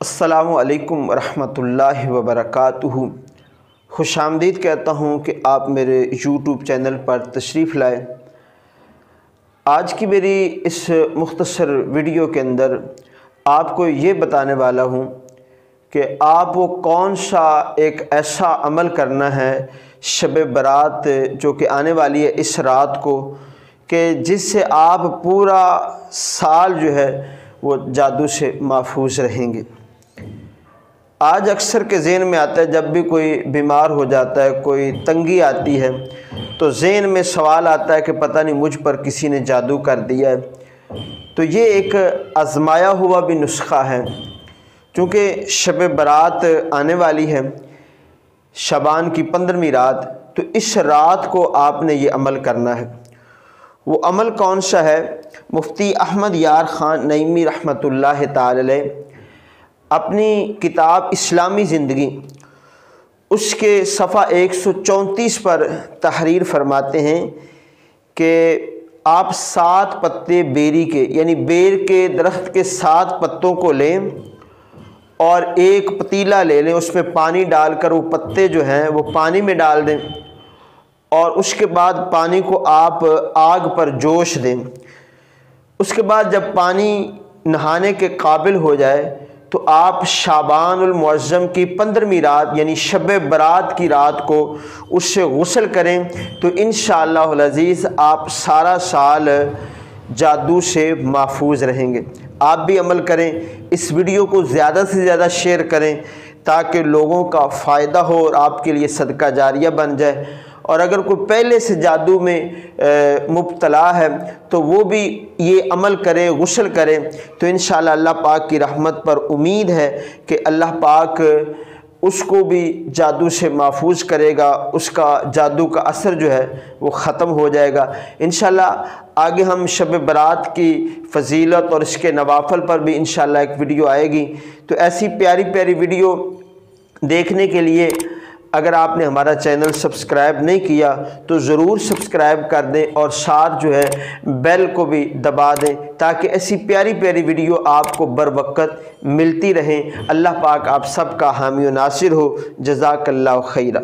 السلام علیکم ورحمۃ اللہ وبرکاتہ۔ خوش آمدید کہتا ہوں کہ آپ میرے یوٹیوب چینل پر تشریف لائے۔ آج کی میری اس مختصر ویڈیو کے اندر آپ کو یہ بتانے والا ہوں کہ آپ کو کون سا ایک ایسا عمل کرنا ہے شب برات جو کہ آنے والی ہے اس رات کو، کہ جس سے آپ پورا سال جو ہے وہ جادو سے محفوظ رہیں گے۔ آج اکثر کے ذہن میں آتا ہے جب بھی کوئی بیمار ہو جاتا ہے، کوئی تنگی آتی ہے، تو ذہن میں سوال آتا ہے کہ پتہ نہیں مجھ پر کسی نے جادو کر دیا ہے۔ تو یہ ایک آزمایا ہوا بھی نسخہ ہے، چونکہ شب برات آنے والی ہے، شعبان کی 15ویں رات، تو اس رات کو آپ نے یہ عمل کرنا ہے۔ وہ عمل کون سا ہے؟ مفتی احمد یار خان نعیمی رحمۃ اللہ تعالی علیہ اپنی کتاب اسلامی زندگی اس کے صفحہ 134 پر تحریر فرماتے ہیں کہ آپ 7 پتے بیری کے، یعنی بیر کے درخت کے 7 پتوں کو لیں اور ایک پتیلا لے لیں، اس میں پانی ڈال کر وہ پتے جو ہیں وہ پانی میں ڈال دیں، اور اس کے بعد پانی کو آپ آگ پر جوش دیں۔ اس کے بعد جب پانی نہانے کے قابل ہو جائے تو آپ شعبان المعظم کی 15ویں رات یعنی شب برات کی رات کو اس سے غسل کریں، تو انشاءاللہ العزیز آپ سارا سال جادو سے محفوظ رہیں گے۔ آپ بھی عمل کریں، اس ویڈیو کو زیادہ سے زیادہ شیئر کریں تاکہ لوگوں کا فائدہ ہو اور آپ کے لیے صدقہ جاریہ بن جائے۔ اور اگر کوئی پہلے سے جادو میں مبتلا ہے تو وہ بھی یہ عمل کرے، غسل کرے، تو انشاءاللہ اللہ پاک کی رحمت پر امید ہے کہ اللہ پاک اس کو بھی جادو سے محفوظ کرے گا، اس کا جادو کا اثر جو ہے وہ ختم ہو جائے گا۔ انشاءاللہ آگے ہم شب برات کی فضیلت اور اس کے نوافل پر بھی انشاءاللہ ایک ویڈیو آئے گی۔ تو ایسی پیاری پیاری ویڈیو دیکھنے کے لیے اگر آپ نے ہمارا چینل سبسکرائب نہیں کیا تو ضرور سبسکرائب کر دیں، اور ساتھ جو ہے بیل کو بھی دبا دیں تاکہ ایسی پیاری پیاری ویڈیو آپ کو بر وقت ملتی رہیں۔ اللہ پاک آپ سب کا حامی و ناصر ہو۔ جزاک اللہ خیرہ۔